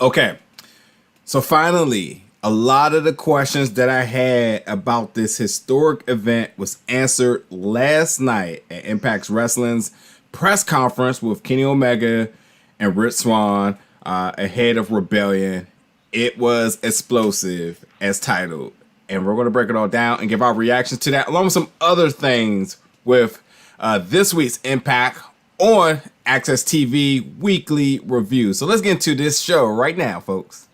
Okay, so finally, a lot of the questions that I had about this historic event was answered last night at Impact Wrestling's press conference with Kenny Omega and Rich Swann ahead of Rebellion. It was explosive as titled, and we're going to break it all down and give our reactions to that, along with some other things with this week's Impact on Access TV weekly review. So let's get into this show right now, folks.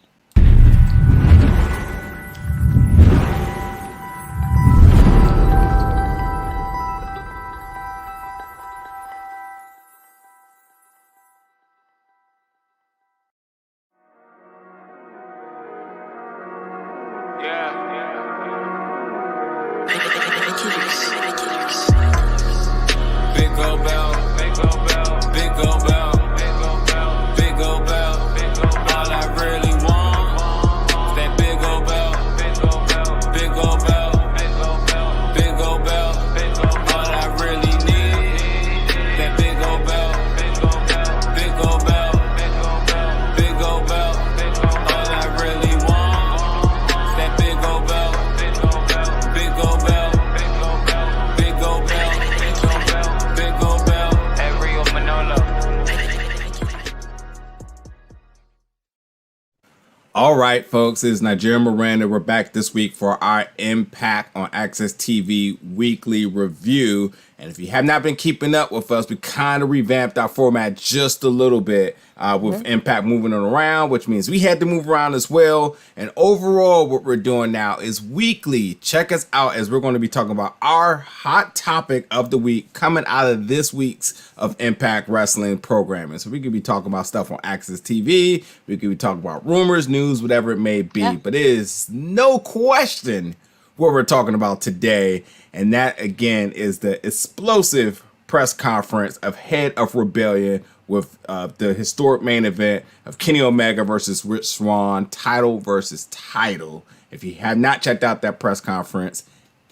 All right, folks, it's Nigerian Miranda. We're back this week for our Impact on Access TV weekly review. And if you have not been keeping up with us, we kind of revamped our format just a little bit with Impact moving it around, which means we had to move around as well. And overall, what we're doing now is weekly. Check us out as we're going to be talking about our hot topic of the week coming out of this week's of Impact Wrestling programming. So we could be talking about stuff on Access TV. We could be talking about rumors, news, whatever it may be. Yeah. But it is no question what we're talking about today. And that, again, is the explosive press conference of Head of Rebellion with the historic main event of Kenny Omega versus Rich Swann, title versus title. If you have not checked out that press conference,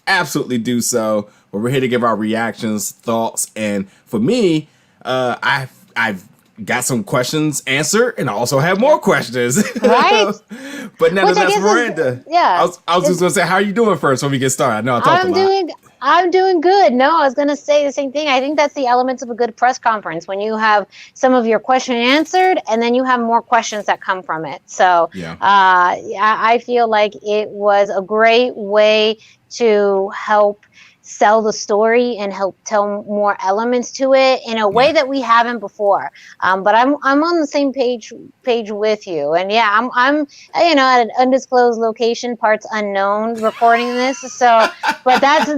absolutely do so. But we're here to give our reactions, thoughts, and for me, I've got some questions answered, and I also have more questions. Right? But nonetheless, Miranda. I was just gonna say, how are you doing first when we get started? I know I talked a lot. I'm doing good. No, I was going to say the same thing. I think that's the elements of a good press conference, when you have some of your question answered and then you have more questions that come from it. So I feel like it was a great way to help sell the story and help tell more elements to it in a way that we haven't before. But I'm on the same page with you. And I'm at an undisclosed location, parts unknown, recording this. So, but that's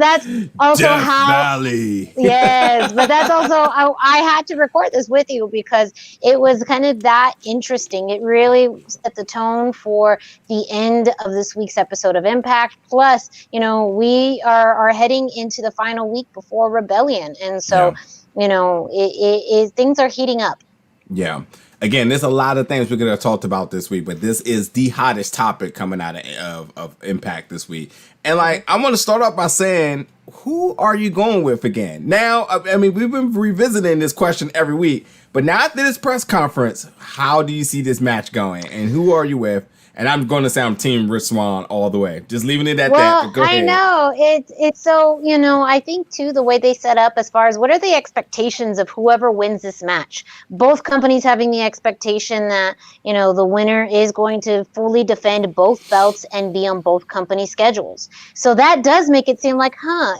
also Death how. Valley. Yes, but that's also I had to record this with you because it was kind of that interesting. It really set the tone for the end of this week's episode of Impact. Plus, we are heading into the final week before Rebellion, and so things are heating up. Yeah. Again, there's a lot of things we're going to talk about this week, but this is the hottest topic coming out of Impact this week. And I'm going to start off by saying, who are you going with again? Now, I mean, we've been revisiting this question every week, but now after this press conference, how do you see this match going? And who are you with? And I'm going to say I'm Team Rich Swann all the way. Just leaving it at that. Go ahead. I know. It's so, I think, too, the way they set up as far as what are the expectations of whoever wins this match. Both companies having the expectation that, the winner is going to fully defend both belts and be on both company schedules. So that does make it seem like,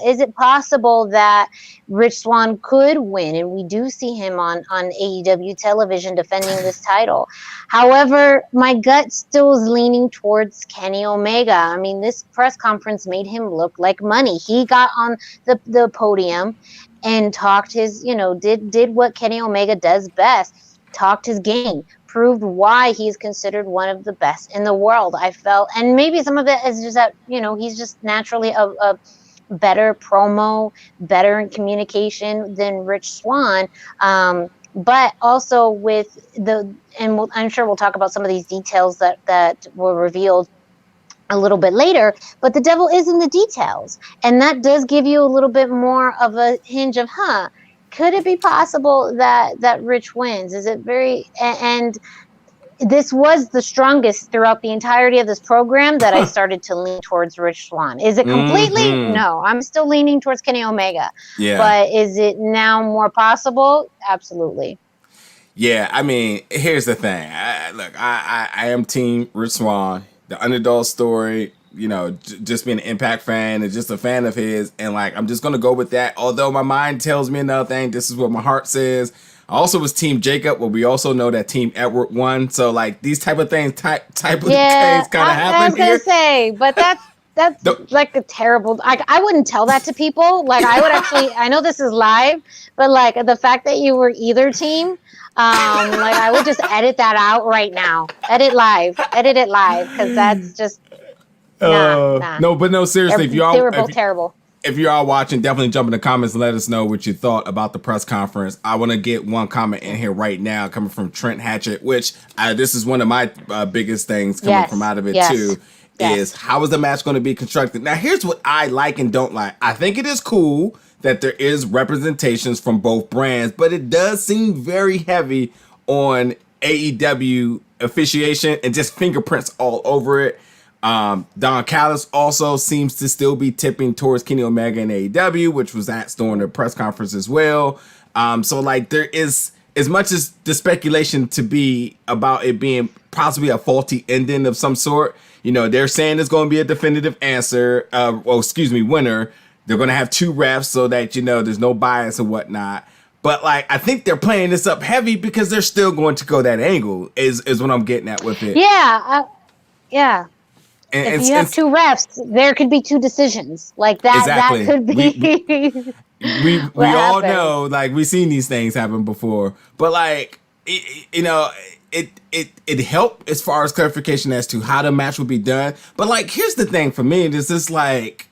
is it possible that Rich Swann could win? And we do see him on AEW television defending this title. However, my gut still is leaning towards Kenny Omega. I mean, this press conference made him look like money. He got on the podium and talked his, did what Kenny Omega does best, talked his game, proved why he's considered one of the best in the world. I felt, and maybe some of it is just that, he's just naturally a better promo, better in communication than Rich Swann. But also with I'm sure we'll talk about some of these details that were revealed a little bit later, but the devil is in the details. And that does give you a little bit more of a hinge of, could it be possible that Rich wins? Is it very, and this was the strongest throughout the entirety of this program that I started to lean towards Rich Swann. Is it completely? No, I'm still leaning towards Kenny Omega. Yeah. But is it now more possible? Absolutely. Yeah, I mean, here's the thing. I am Team Rich Swann, the underdog story. You know, just being an Impact fan and just a fan of his, and like I'm just gonna go with that. Although my mind tells me another thing, this is what my heart says. I also was Team Jacob, but we also know that Team Edward won. So like these type of things, type of things kind of happen. I was gonna say, but that's like a terrible. I wouldn't tell that to people. Like I would actually. I know this is live, but like the fact that you were either team. Like I would just edit that out right now. Edit it live, because that's just nah. No, but no, seriously, they were both terrible. If you are watching, definitely jump in the comments and let us know what you thought about the press conference. I want to get one comment in here right now coming from Trent Hatchett, which this is one of my biggest things coming from out of it too. Is how is the match going to be constructed? Now, here's what I like and don't like. I think it is cool that there is representations from both brands, but it does seem very heavy on AEW officiation and just fingerprints all over it. Don Callis also seems to still be tipping towards Kenny Omega and AEW, which was asked during the press conference as well. So like there is, as much as the speculation to be about it being possibly a faulty ending of some sort, you know, they're saying there's going to be a definitive answer, winner. They're going to have two refs so that, you know, there's no bias and whatnot. But like, I think they're playing this up heavy because they're still going to go that angle is what I'm getting at with it. Yeah. Yeah. If you have two refs, there could be two decisions like that. Exactly. That could be. We all know, like we've seen these things happen before, but like it helped as far as clarification as to how the match would be done. But like, here's the thing for me: this is like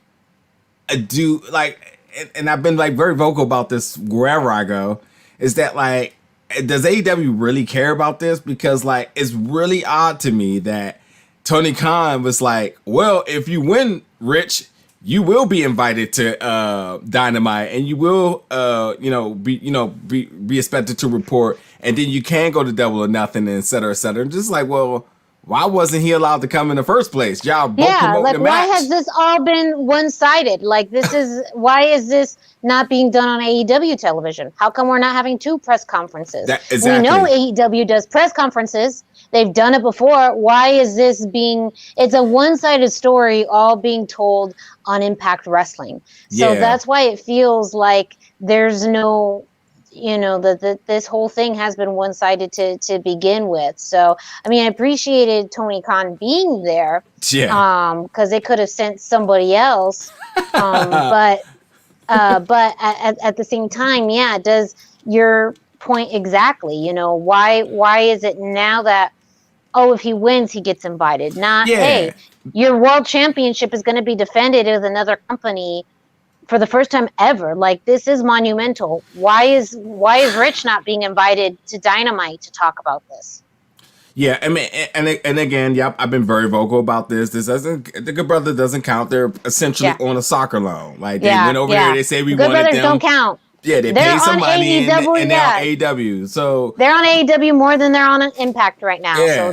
and I've been like very vocal about this wherever I go. Is that like, does AEW really care about this? Because like, it's really odd to me that Tony Khan was like, well, if you win, Rich, you will be invited to Dynamite, and you will, be expected to report, and then you can go to Double or Nothing, and et cetera, et cetera. Just like, well, why wasn't he allowed to come in the first place? Y'all both promoting the match. Why has this all been one-sided? Like, why is this not being done on AEW television? How come we're not having two press conferences? Exactly. We know AEW does press conferences. They've done it before. Why is this it's a one-sided story all being told on Impact Wrestling. So that's why it feels like there's no, this whole thing has been one-sided to begin with. So, I mean, I appreciated Tony Khan being there. Yeah. Because they could have sent somebody else. But at the same time, does your point exactly, why is it now that, if he wins, he gets invited? Hey, your world championship is going to be defended with another company for the first time ever. Like, this is monumental. Why is Rich not being invited to Dynamite to talk about this? Yeah, I mean, and again, I've been very vocal about this. The Good Brother doesn't count. They're essentially on a soccer loan. Like, they went over there, they say we wanted them. Good Brothers don't count. Yeah, they paid some money and they're on AEW. So they're on AEW more than they're on Impact right now. Yeah. So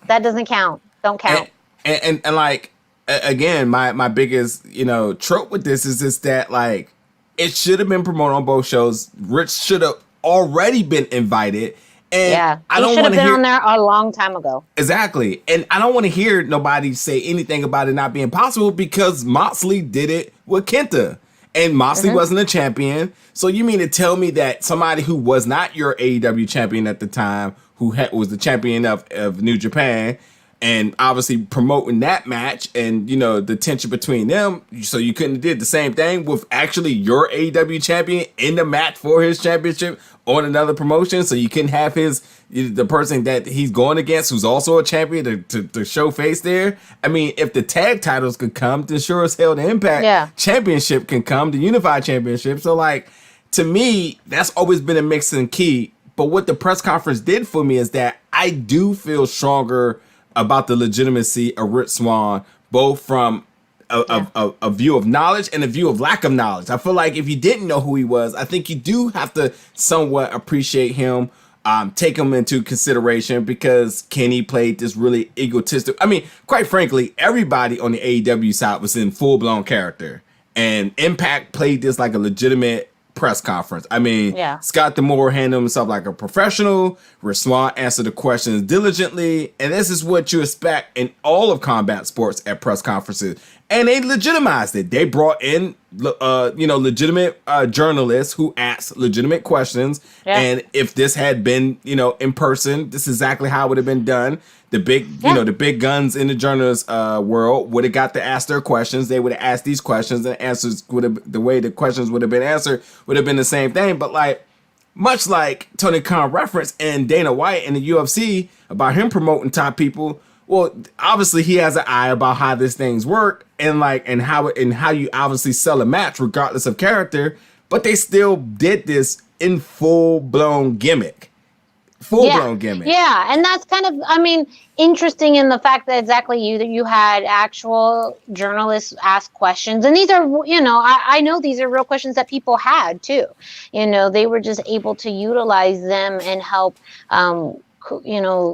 that doesn't count. Don't count. And like, again, my biggest trope with this is that like, it should have been promoted on both shows. Rich should have already been invited. And I don't want to hear on there a long time ago. Exactly. And I don't want to hear nobody say anything about it not being possible, because Moxley did it with Kenta. And Moxley wasn't a champion. So you mean to tell me that somebody who was not your AEW champion at the time, who was the champion of New Japan, and obviously promoting that match and, the tension between them, so you couldn't have did the same thing with actually your AEW champion in the match for his championship on another promotion, so you couldn't have the person that he's going against who's also a champion to show face there? I mean, if the tag titles could come, then sure as hell the Impact Championship can come, the Unified Championship. So like, to me, that's always been a mixing key. But what the press conference did for me is that I do feel stronger about the legitimacy of Rich Swann, both from a view of knowledge and a view of lack of knowledge. I feel like if you didn't know who he was, I think you do have to somewhat appreciate him take him into consideration because Kenny played this really egotistic. I mean, quite frankly, everybody on the AEW side was in full blown character, and Impact played this like a legitimate press conference. I mean, Scott D'Amore handled himself like a professional. Swann answered the questions diligently, and this is what you expect in all of combat sports at press conferences. And they legitimized it. They brought in, legitimate journalists who asked legitimate questions. Yeah. And if this had been, in person, this is exactly how it would have been done. The big, the big guns in the journalist world would have got to ask their questions. They would have asked these questions, and answers would have, the way the questions would have been answered would have been the same thing. But much like Tony Khan referenced and Dana White in the UFC about him promoting top people. Well, obviously he has an eye about how these things work and how you obviously sell a match regardless of character, but they still did this in full blown gimmick. Yeah, and that's kind of, interesting in the fact that exactly you had actual journalists ask questions, and these are, I know these are real questions that people had too. They were just able to utilize them and help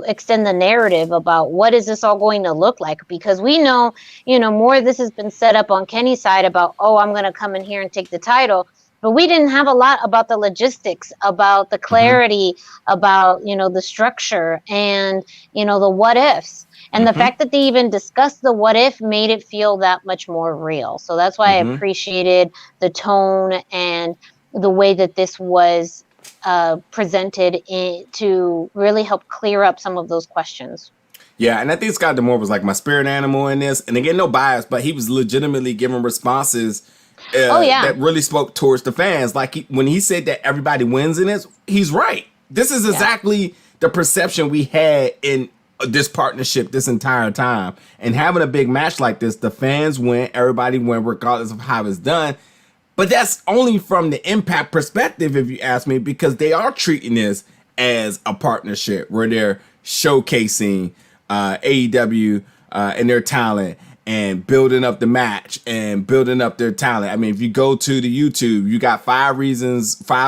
extend the narrative about what is this all going to look like, because we know, more of this has been set up on Kenny's side about, I'm going to come in here and take the title. But we didn't have a lot about the logistics, about the clarity, about, the structure and, the what ifs. And the fact that they even discussed the what if made it feel that much more real. So that's why I appreciated the tone and the way that this was presented to really help clear up some of those questions. Yeah, and I think Scott D'Amore was like my spirit animal in this. And again, no bias, but he was legitimately giving responses that really spoke towards the fans. When he said that everybody wins in this, he's right. This is exactly the perception we had in this partnership this entire time. And having a big match like this, the fans win, everybody win, regardless of how it's done. But that's only from the Impact perspective, if you ask me, because they are treating this as a partnership where they're showcasing AEW and their talent and building up the match and building up their talent. I mean, if you go to the YouTube, you got 5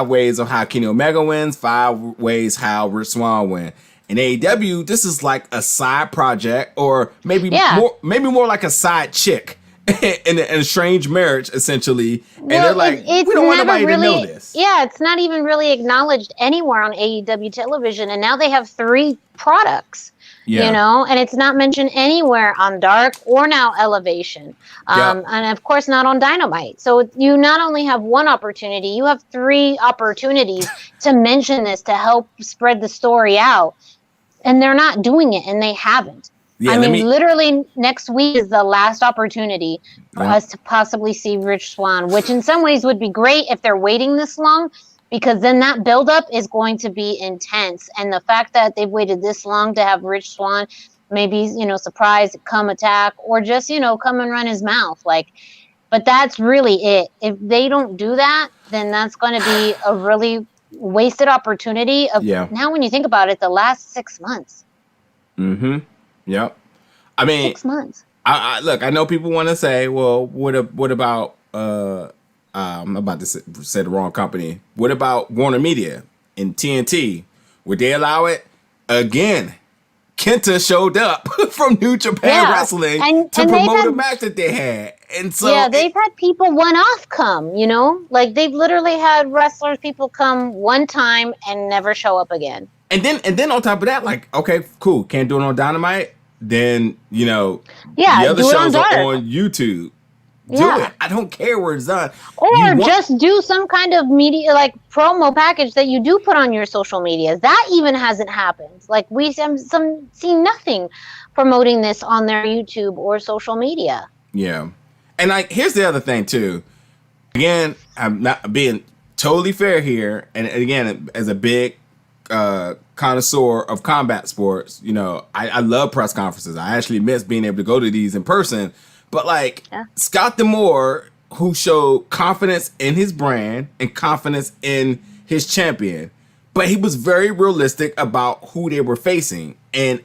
ways of how Kenny Omega wins, 5 ways how Rich Swann wins. In AEW, this is like a side project, or maybe more like a side chick in a strange marriage, essentially. And they're like, we don't want nobody to know this. Yeah, it's not even really acknowledged anywhere on AEW television. And now they have 3 products. And it's not mentioned anywhere on Dark or now Elevation. And of course not on Dynamite. So you not only have 1 opportunity, you have 3 opportunities to mention this, to help spread the story out. And they're not doing it, and they haven't. Yeah, literally next week is the last opportunity for us to possibly see Rich Swann, which in some ways would be great if they're waiting this long, because then that buildup is going to be intense. And the fact that they've waited this long to have Rich Swann maybe, surprise, come attack, or just, come and run his mouth. But that's really it. If they don't do that, then that's going to be a really wasted opportunity of now when you think about it, the last 6 months. Yep. I mean, 6 months. Look, I know people want to say, well, what about I'm about to say the wrong company. What about Warner Media and TNT? Would they allow it? Again, Kenta showed up from New Japan Wrestling to promote a match that they had. And so they've had people one-off come, they've literally had people come one time and never show up again. And then on top of that, okay, cool, can't do it on Dynamite. Then, the other shows are on YouTube. Do it. I don't care where it's done. Or just do some kind of media, promo package that you do put on your social media. That even hasn't happened. We see nothing promoting this on their YouTube or social media. Yeah. And here's the other thing too. Again, I'm not being totally fair here. And again, as a big connoisseur of combat sports, I love press conferences. I actually miss being able to go to these in person. But Scott D'Amore, who showed confidence in his brand and confidence in his champion, but he was very realistic about who they were facing. And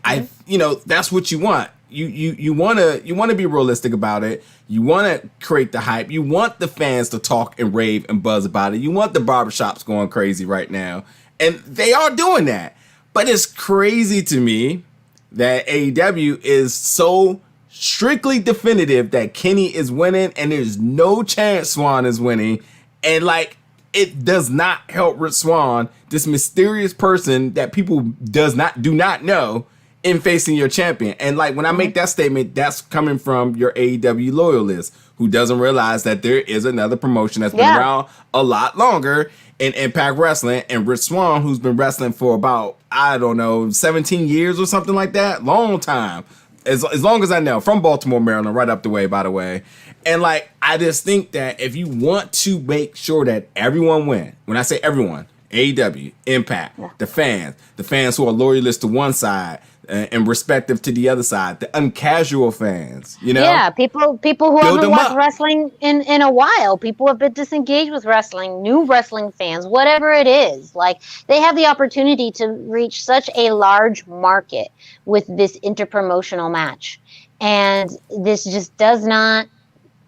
that's what you want. You want to be realistic about it. You want to create the hype. You want the fans to talk and rave and buzz about it. You want the barbershops going crazy right now. And they are doing that. But it's crazy to me that AEW is so strictly definitive that Kenny is winning and there's no chance Swann is winning. And like, it does not help Rich Swann, this mysterious person that people do not know, in facing your champion. And like, when I make that statement, that's coming from your AEW loyalist who doesn't realize that there is another promotion that's been around a lot longer in Impact Wrestling, and Rich Swann, who's been wrestling for about, I don't know, 17 years or something like that. Long time. As long as I know. From Baltimore, Maryland, right up the way, by the way. And like, I just think that if you want to make sure that everyone win, when I say everyone, AEW, Impact, the fans who are loyalists to one side and respective to the other side, the uncasual fans, you know? Yeah, people who haven't watched wrestling in a while, people who have been disengaged with wrestling, new wrestling fans, whatever it is. Like, they have the opportunity to reach such a large market with this interpromotional match. And this just does not,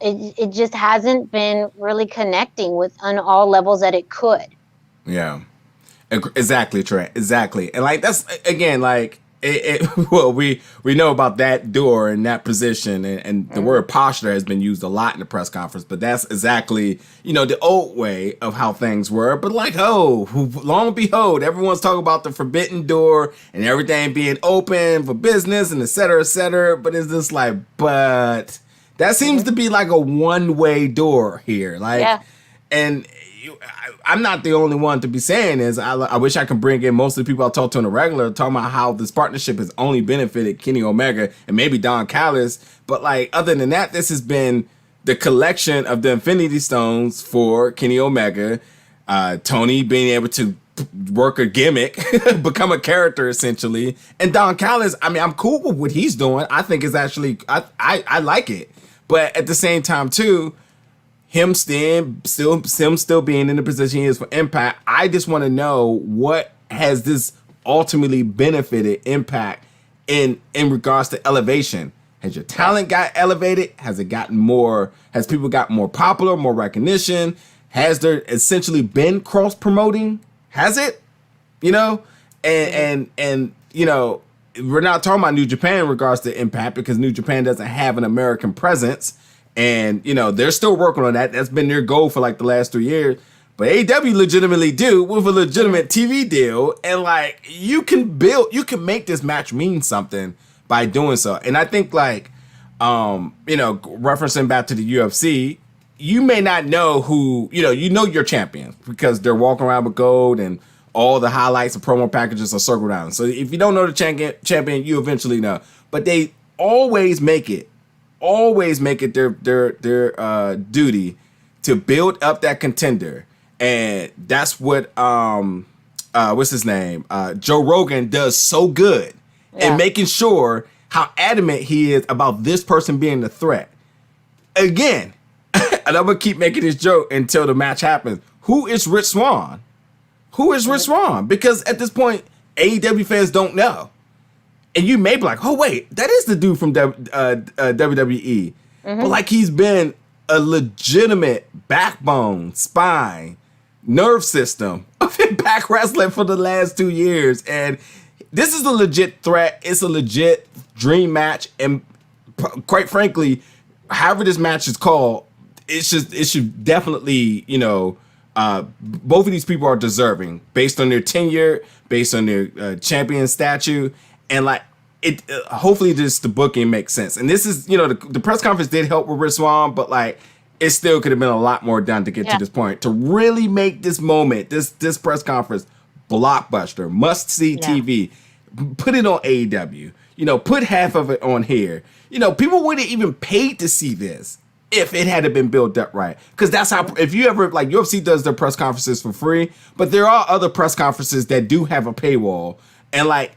it just hasn't been really connecting with on all levels that it could. Yeah, exactly, Trent. Exactly. And like, that's, again, like, well, we know about that door and that position, and the word posture has been used a lot in the press conference, but that's exactly, you know, the old way of how things were. But like, oh, long and behold, everyone's talking about the forbidden door and everything being open for business and et cetera, but it's just like, but that seems to be like a one-way door here. Like, and I'm not the only one to be saying this. I wish I could bring in most of the people I talk to on the regular, talking about how this partnership has only benefited Kenny Omega and maybe Don Callis. But like, other than that, this has been the collection of the Infinity Stones for Kenny Omega, Tony being able to work a gimmick, become a character essentially, and Don Callis. I mean, I'm cool with what he's doing. I think it's actually, I like it, but at the same time too, him still being in the position he is for Impact, I just want to know, what has this ultimately benefited Impact in regards to elevation? Has your talent got elevated? Has it gotten more? Has people gotten more popular, more recognition? Has there essentially been cross promoting? Has it? You know, and you know, we're not talking about New Japan in regards to Impact, because New Japan doesn't have an American presence. And, you know, they're still working on that. That's been their goal for like the last 3 years. But AEW legitimately do, with a legitimate TV deal. And like, you can make this match mean something by doing so. And I think like, you know, referencing back to the UFC, you may not know who, you know your champions because they're walking around with gold and all the highlights and promo packages are circled around. So if you don't know the champion, you eventually know. But they always make it their duty to build up that contender. And that's what what's his name? Joe Rogan does so good in making sure how adamant he is about this person being the threat. Again, and I'm gonna keep making this joke until the match happens. Who is Rich Swann? Who is Rich Swann? Because at this point, AEW fans don't know. And you may be like, oh, wait, that is the dude from WWE. But like, he's been a legitimate backbone, spine, nerve system of Impact Wrestling for the last 2 years. And this is a legit threat. It's a legit dream match. And quite frankly, however this match is called, it should definitely, you know, both of these people are deserving based on their tenure, based on their champion statue. And like, it hopefully the booking makes sense. And this is, you know, the press conference did help with Rich Swann, but like, it still could have been a lot more done to get to this point, to really make this moment, this press conference, blockbuster, must see TV. Put it on AEW. You know, put half of it on here. You know, people wouldn't even pay to see this if it had been built up right. Because that's how, if you ever, like, UFC does their press conferences for free, but there are other press conferences that do have a paywall. And like,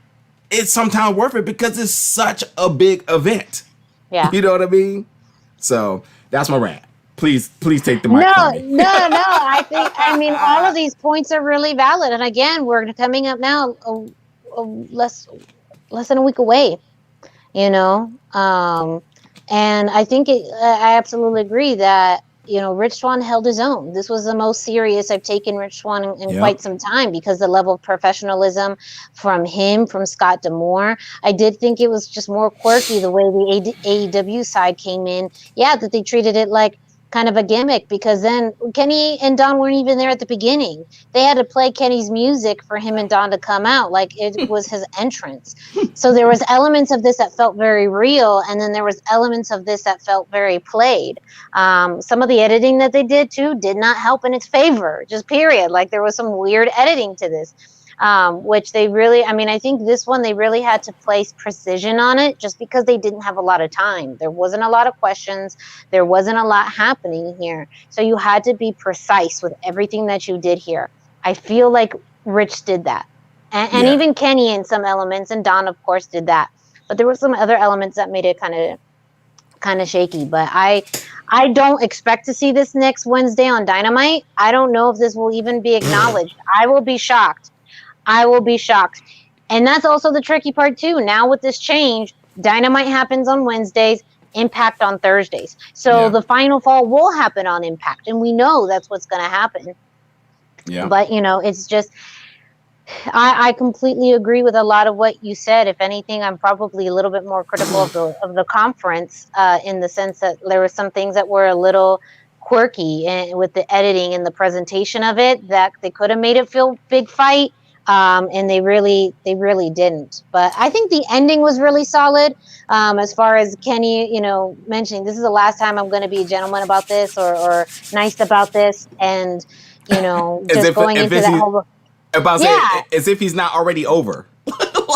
it's sometimes worth it because it's such a big event. Yeah. You know what I mean? So that's my rant. Please take the mic from me. No. I mean, all of these points are really valid. And again, we're coming up now less than a week away, you know? And I think I absolutely agree that Rich Swann held his own. This was the most serious I've taken Rich Swann in Yep. quite some time, because the level of professionalism from him, from Scott D'Amore. I did think it was just more quirky the way the AEW side came in. Yeah, that they treated it like kind of a gimmick, because then Kenny and Don weren't even there at the beginning. They had to play Kenny's music for him and Don to come out, like it was his entrance. So there was elements of this that felt very real, and then there was elements of this that felt very played. Some of the editing that they did too did not help in its favor, just period. Like there was some weird editing to this. Which they really, I think this one, they really had to place precision on it, just because they didn't have a lot of time. There wasn't a lot of questions. There wasn't a lot happening here. So you had to be precise with everything that you did here. I feel like Rich did that. And Yeah. even Kenny in some elements, and Don, of course, did that. But there were some other elements that made it kind of shaky. But I don't expect to see this next Wednesday on Dynamite. I don't know if this will even be acknowledged. I will be shocked. And that's also the tricky part too. Now with this change, Dynamite happens on Wednesdays, Impact on Thursdays. So the final fall will happen on Impact, and we know that's what's going to happen. Yeah. But it's just, I completely agree with a lot of what you said. If anything, I'm probably a little bit more critical of the conference, in the sense that there were some things that were a little quirky, and with the editing and the presentation of it, that they could have made it feel big fight. And they really didn't. But I think the ending was really solid. As far as Kenny, mentioning, this is the last time I'm going to be a gentleman about this, or nice about this, and just going into that whole. About to say, as if he's not already over.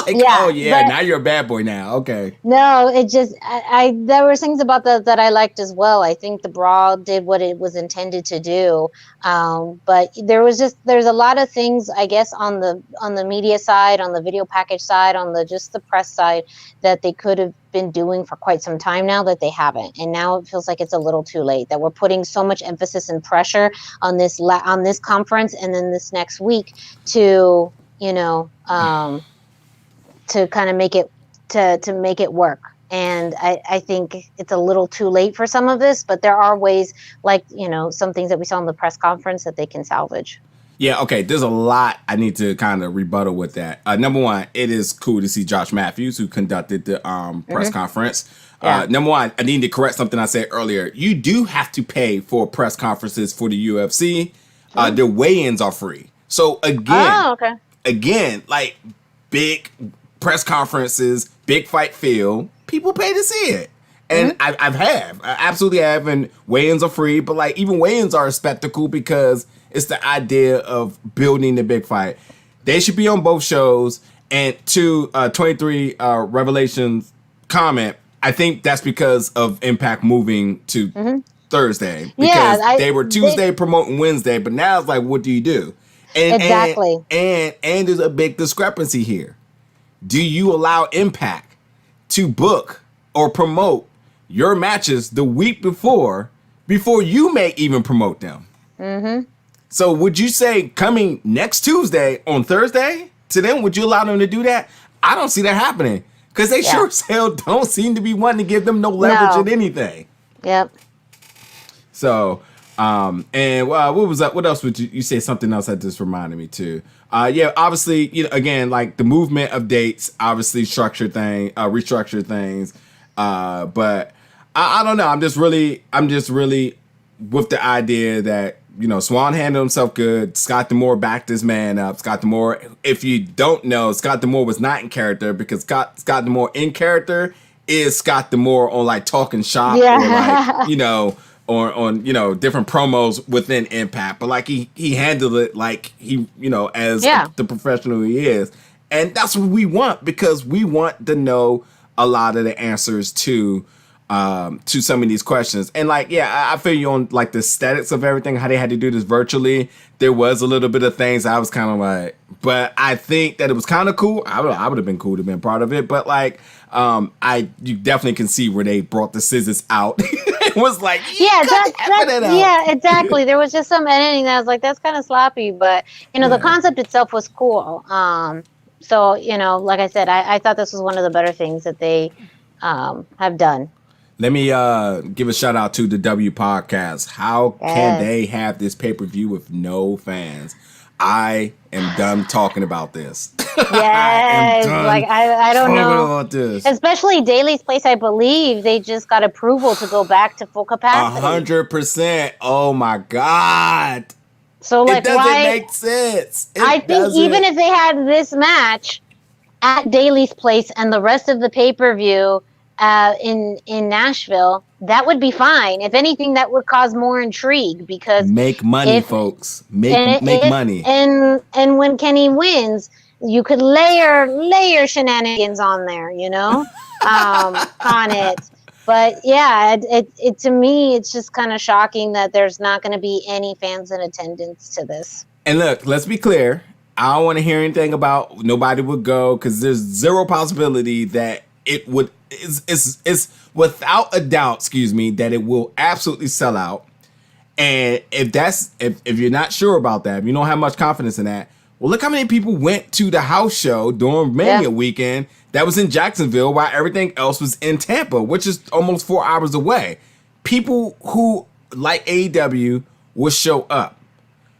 Oh yeah, now you're a bad boy now. Okay. No, it just, there were things about that I liked as well. I think the brawl did what it was intended to do. But there's a lot of things, I guess, on the media side, on the video package side, on the press side, that they could have been doing for quite some time now that they haven't. And now it feels like it's a little too late, that we're putting so much emphasis and pressure on this conference, and then this next week to, to kind of make it work. And I think it's a little too late for some of this, but there are ways, like, some things that we saw in the press conference, that they can salvage. Yeah, okay, there's a lot I need to kind of rebuttal with that. Number one, it is cool to see Josh Matthews, who conducted the press conference. Number one, I need to correct something I said earlier. You do have to pay for press conferences for the UFC. The weigh-ins are free. So again, like big press conferences, big fight feel, people pay to see it. And I absolutely have, and weigh-ins are free, but like even weigh-ins are a spectacle, because it's the idea of building the big fight. They should be on both shows. And to 23 Revelations comment, I think that's because of Impact moving to Thursday, because they were Tuesday promoting Wednesday, but now it's like, what do you do? And exactly. And there's a big discrepancy here. Do you allow Impact to book or promote your matches the week before you may even promote them? So would you say coming next Tuesday on Thursday to them, would you allow them to do that? I don't see that happening, because they sure as hell don't seem to be wanting to give them no leverage in anything. Yep. So, and what was that? What else would you say? Something else that just reminded me too. Obviously, again, like the movement of dates, obviously restructure things. But I don't know. I'm just really with the idea that, Swann handled himself good. Scott D'Amore backed his man up. Scott D'Amore, if you don't know, Scott D'Amore was not in character, because Scott D'Amore in character is Scott D'Amore on like Talking Shop, or like, on different promos within Impact, but like he handled it like he, as the professional he is. And that's what we want, because we want to know a lot of the answers to some of these questions. And like, I feel you on like the aesthetics of everything, how they had to do this virtually. There was a little bit of things I was kind of like, but I think that it was kind of cool. I would have been cool to be part of it, but like, you definitely can see where they brought the scissors out. It was like, exactly. There was just some editing that I was like, that's kind of sloppy, but the concept itself was cool. So, like I said, I thought this was one of the better things that they have done. Let me give a shout out to the W Podcast. How can they have this pay-per-view with no fans? I am done talking about this. Yes, like I don't know. About this. Especially Daly's Place, I believe they just got approval to go back to full capacity. 100%. Oh my God. So like, it doesn't why? make sense. I think even if they had this match at Daly's Place and the rest of the pay-per-view in Nashville, that would be fine. If anything, that would cause more intrigue because make money, folks. Make money. And when Kenny wins, you could layer shenanigans on there, on it. But yeah, it to me, it's just kind of shocking that there's not going to be any fans in attendance to this. And look, let's be clear. I don't want to hear anything about nobody would go because there's zero possibility that it would. It's without a doubt, that it will absolutely sell out. And if you're not sure about that, if you don't have much confidence in that, well, look how many people went to the house show during Mania weekend that was in Jacksonville while everything else was in Tampa, which is almost 4 hours away. People who like AEW will show up.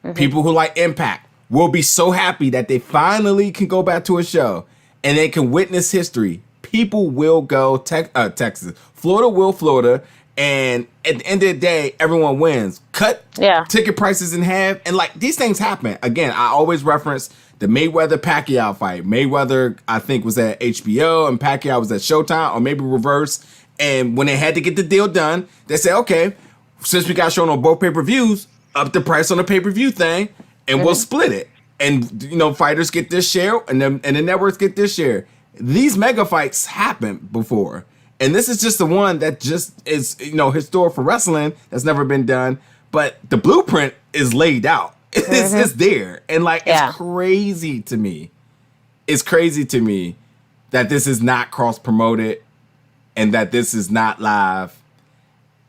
Mm-hmm. People who like Impact will be so happy that they finally can go back to a show and they can witness history. People will go Texas. Florida will Florida. And at the end of the day, everyone wins. Cut ticket prices in half. And like these things happen. Again, I always reference the Mayweather-Pacquiao fight. Mayweather, I think, was at HBO and Pacquiao was at Showtime or maybe reverse. And when they had to get the deal done, they said, okay, since we got shown on both pay-per-views, up the price on the pay-per-view thing and we'll split it. And, fighters get this share and the networks get this share. These mega fights happened before. And this is just the one that just is, historic for wrestling that's never been done. But the blueprint is laid out. It's there. And it's crazy to me. It's crazy to me that this is not cross-promoted and that this is not live.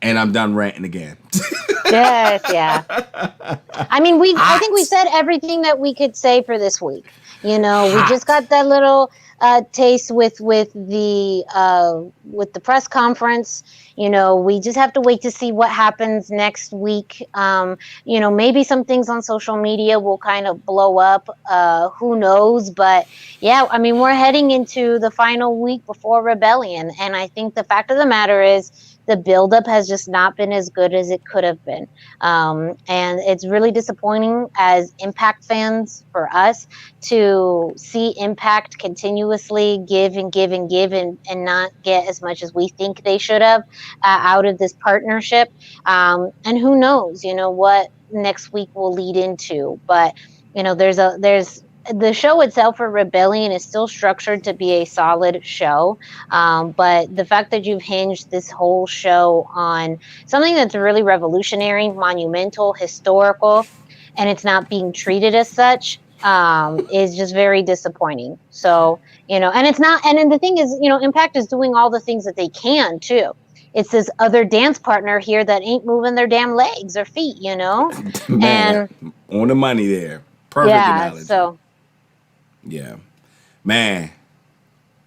And I'm done ranting again. Yes, yeah. I mean, I think we said everything that we could say for this week. We just got that little taste with the press conference. We just have to wait to see what happens next week. Maybe some things on social media will kind of blow up. Who knows? But yeah, I mean, we're heading into the final week before Rebellion, and I think the fact of the matter is the buildup has just not been as good as it could have been. And it's really disappointing as Impact fans for us to see Impact continuously give and give and give and not get as much as we think they should have out of this partnership. And who knows, what next week will lead into. But, there's the show itself for Rebellion is still structured to be a solid show. But the fact that you've hinged this whole show on something that's really revolutionary, monumental, historical, and it's not being treated as such, is just very disappointing. So, and it's not, and then the thing is, Impact is doing all the things that they can too. It's this other dance partner here that ain't moving their damn legs or feet, Man, and on the money there. Perfect analogy. So. Yeah, man,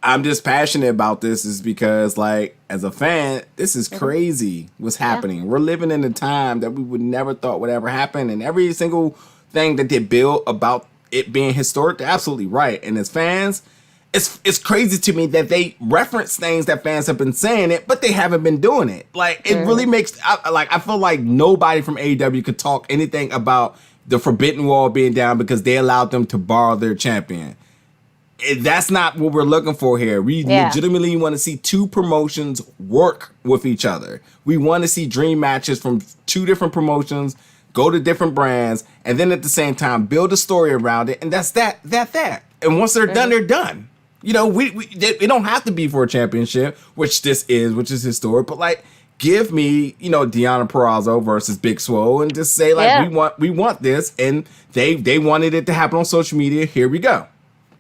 I'm just passionate about this is because as a fan, this is crazy what's happening. Yeah. We're living in a time that we would never thought would ever happen. And every single thing that they build about it being historic, they're absolutely right. And as fans, it's crazy to me that they reference things that fans have been saying it, but they haven't been doing it. It really makes, I feel like nobody from AEW could talk anything about the Forbidden Wall being down because they allowed them to borrow their champion. That's not what we're looking for here. We legitimately want to see two promotions work with each other. We want to see dream matches from two different promotions, go to different brands, and then at the same time build a story around it. And that's that. And once they're done, they're done. We don't have to be for a championship, which is historic, but give me, Deonna Purrazzo versus Big Swole and just say we want this. And they wanted it to happen on social media. Here we go.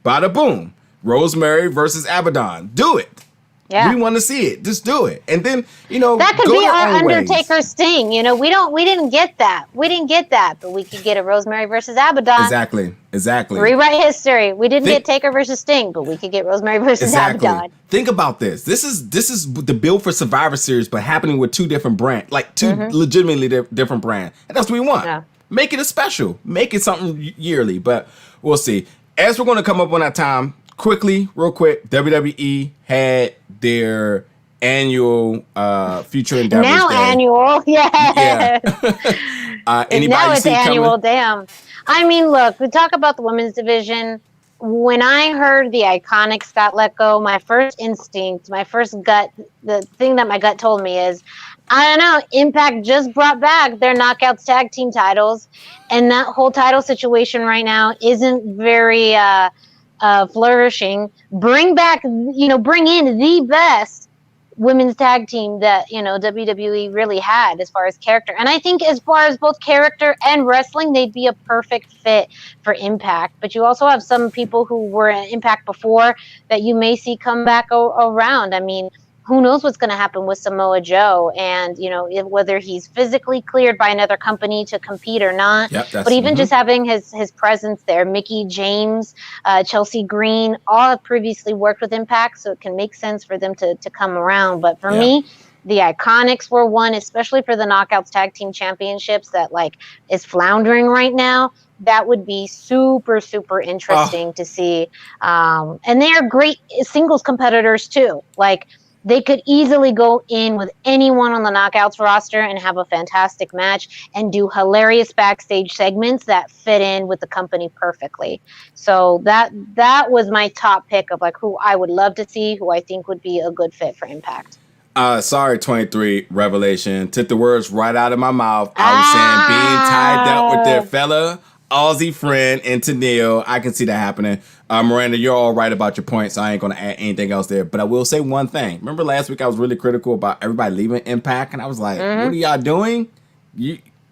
Bada boom. Rosemary versus Abaddon. Do it. We want to see it. Just do it. And then, that could go be your our own Undertaker ways. Sting. We didn't get that. But we could get a Rosemary versus Abaddon. Exactly. Rewrite history. We didn't get Taker versus Sting, but we could get Rosemary versus Abaddon. Think about this. This is the build for Survivor Series, but happening with two different brands, like two legitimately different brands. And that's what we want. Yeah. Make it a special. Make it something yearly, but we'll see. As we're going to come up on that time, real quick, WWE had their annual Future Endeavors now Day. Annual, yeah. Anybody now it's see annual. Coming? Damn. I mean, look, we talk about the women's division. When I heard the Iconics got let go, my first instinct, my first gut, the thing that my gut told me is, I don't know, Impact just brought back their Knockouts tag team titles, and that whole title situation right now isn't very flourishing. Bring in the best women's tag team that WWE really had as far as character, and I think as far as both character and wrestling, they'd be a perfect fit for Impact. But you also have some people who were in Impact before that you may see come back around. I mean, who knows what's going to happen with Samoa Joe, and whether he's physically cleared by another company to compete or not. But even just having his presence there, Mickie James, Chelsea Green, all have previously worked with Impact, so it can make sense for them to come around. But for me, the Iconics were one, especially for the Knockouts Tag Team Championships that is floundering right now. That would be super, super interesting to see. And they are great singles competitors too. They could easily go in with anyone on the Knockouts roster and have a fantastic match and do hilarious backstage segments that fit in with the company perfectly. So that was my top pick of who I would love to see, who I think would be a good fit for Impact. Sorry, 23 Revelation. Took the words right out of my mouth. I was saying being tied up with their fella Aussie friend and Tenille. I can see that happening. Miranda, you're all right about your points, so I ain't going to add anything else there. But I will say one thing. Remember last week I was really critical about everybody leaving Impact, and I was like, what are y'all doing?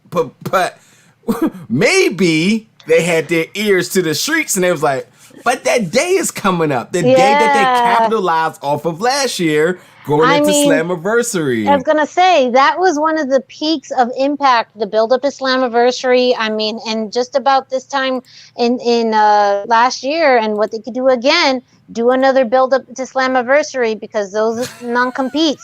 But maybe they had their ears to the streets, and they was like, but that day is coming up. The day that they capitalized off of last year, going into Slammiversary. I was going to say, that was one of the peaks of Impact, the build-up to Slammiversary. I mean, and just about this time in last year, and what they could do again, do another build-up to Slammiversary, because those non-competes.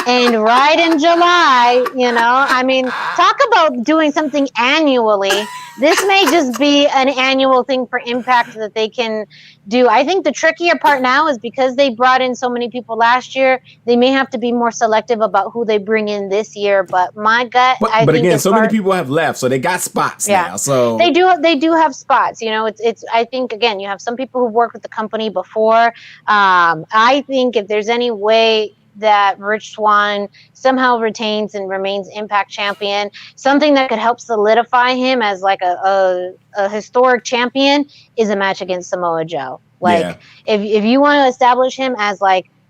And right in July, I mean, talk about doing something annually. This may just be an annual thing for Impact that they can do. I think the trickier part now is because they brought in so many people last year, they may have to be more selective about who they bring in this year. But my gut, I think again, so many people have left, so they got spots now. So they do have spots. It's. I think again, you have some people who've worked with the company before. I think if there's any way that Rich Swann somehow retains and remains Impact champion, something that could help solidify him as a historic champion is a match against Samoa Joe. If you want to establish him as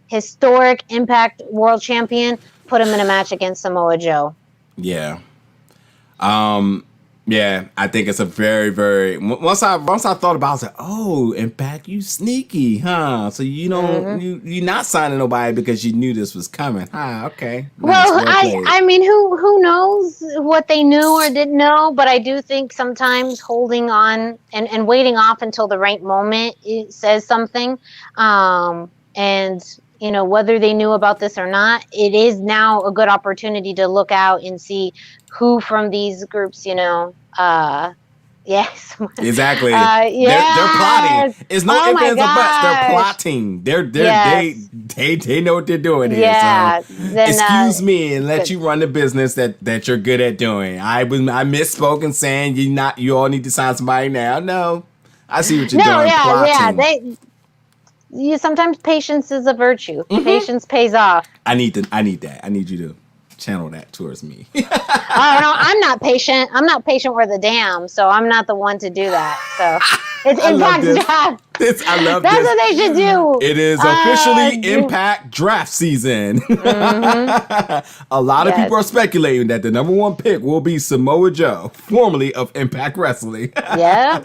historic Impact world champion, put him in a match against Samoa Joe. Yeah. Yeah, I think it's a very, very. Once I thought about it, I was like, "Oh, Impact, you sneaky, huh? So you're not signing nobody because you knew this was coming, huh? Okay." Well, I mean, who knows what they knew or didn't know? But I do think sometimes holding on and waiting off until the right moment, it says something. And whether they knew about this or not, it is now a good opportunity to look out and see who from these groups, yes. Exactly. They're plotting. It's no ifs, ands, or buts. They're plotting. They know what they're doing here. Yeah. So excuse me and let you run the business that you're good at doing. I misspoke and saying you all need to sign somebody now. No. I see what you're doing. Plotting. Sometimes patience is a virtue. Patience pays off. I need that. I need you to channel that towards me. Oh no, I'm not patient. I'm not patient worth a damn. So I'm not the one to do that. So it's Impact's job. I love That's this. what they should do. It is officially Impact draft season. A lot of people are speculating that the number one pick will be Samoa Joe, formerly of Impact Wrestling. Yeah.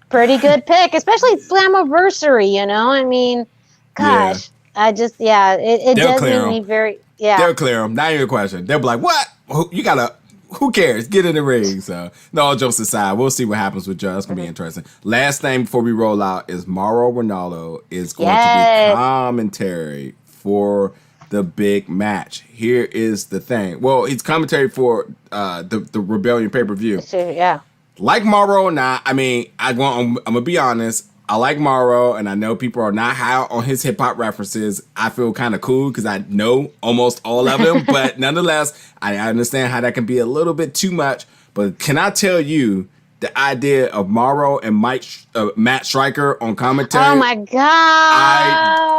Pretty good pick, especially Slammiversary, I mean, gosh. it They'll does clear make me them. very, They'll clear them. Not even a question. They'll be like, what? You gotta, who cares? Get in the ring. So, no, all jokes aside, we'll see what happens with Joe. That's going to be interesting. Last thing before we roll out is MAURO RANALLO is going to be commentary for the big match. Here is the thing. Well, it's commentary for the Rebellion pay-per-view. Yeah. Like MAURO or not, I mean, I'm going to be honest. I like MAURO, and I know people are not high on his hip-hop references. I feel kind of cool because I know almost all of them. But nonetheless, I understand how that can be a little bit too much. But can I tell you the idea of MAURO and Matt Stryker on commentary? Oh, my God.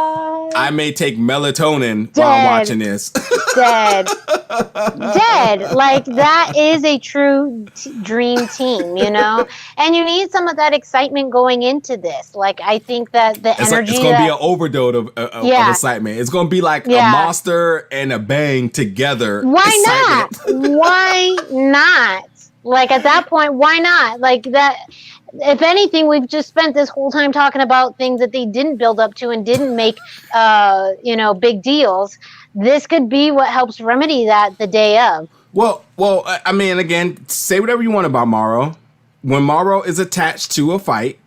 I may take melatonin while I'm watching this. Dead. Like, that is a true dream team, you know? And you need some of that excitement going into this. Like, I think that the energy... It's going to be an overdose of excitement. It's going to be like a Monster and a Bang together. Why not? Why not? Like, at that point, why not? Like, that... If anything, we've just spent this whole time talking about things that they didn't build up to and didn't make, big deals. This could be what helps remedy that the day of. Well, I mean, again, say whatever you want about MAURO. When MAURO is attached to a fight,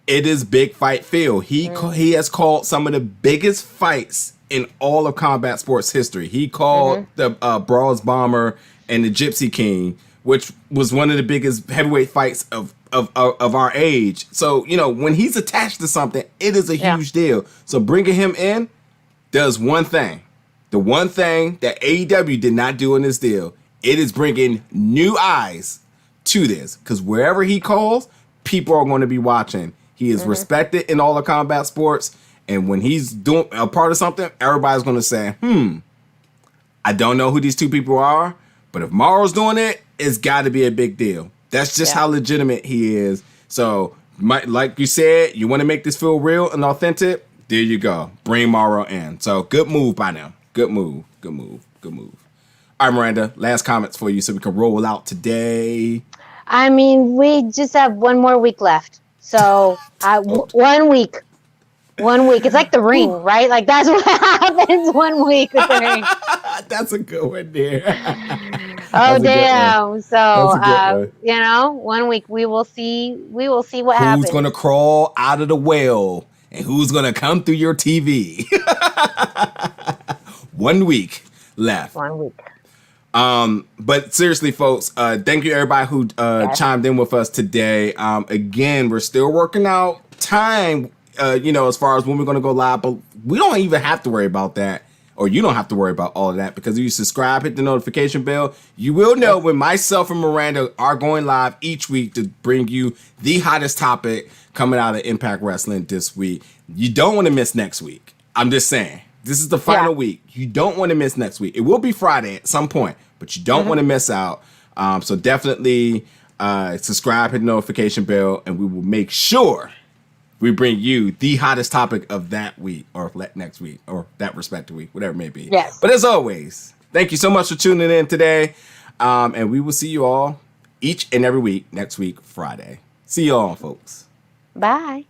it is big fight feel. He has called some of the biggest fights in all of combat sports history. He called the Brawls Bomber and the Gypsy King, which was one of the biggest heavyweight fights of our age. So, when he's attached to something, it is a huge deal. So bringing him in does one thing. The one thing that AEW did not do in this deal, it is bringing new eyes to this. Because wherever he calls, people are going to be watching. He is respected in all the combat sports. And when he's doing a part of something, everybody's going to say, I don't know who these two people are. But if MAURO's doing it, it's got to be a big deal. That's just how legitimate he is. So, like you said, you want to make this feel real and authentic? There you go. Bring MAURO in. So, good move by them. Good move. All right, Miranda, last comments for you so we can roll out today. I mean, we just have one more week left. So, 1 week. 1 week. It's like the ring, right? Like, that's what happens 1 week with the ring. That's a good one there. Oh, damn. So, 1 week, we will see what happens. Who's going to crawl out of the well and who's going to come through your TV? 1 week left. 1 week. But seriously, folks, thank you everybody who chimed in with us today. Again, we're still working out time, as far as when we're going to go live, but we don't even have to worry about that. Or you don't have to worry about all of that because if you subscribe, hit the notification bell, you will know when myself and Miranda are going live each week to bring you the hottest topic coming out of Impact Wrestling this week. You don't want to miss next week. I'm just saying. This is the final week. You don't want to miss next week. It will be Friday at some point, but you don't want to miss out. So definitely subscribe, hit the notification bell, and we will make sure we bring you the hottest topic of that week or next week or that respective week, whatever it may be. Yes. But as always, thank you so much for tuning in today. And we will see you all each and every week next week, Friday. See you all, folks. Bye.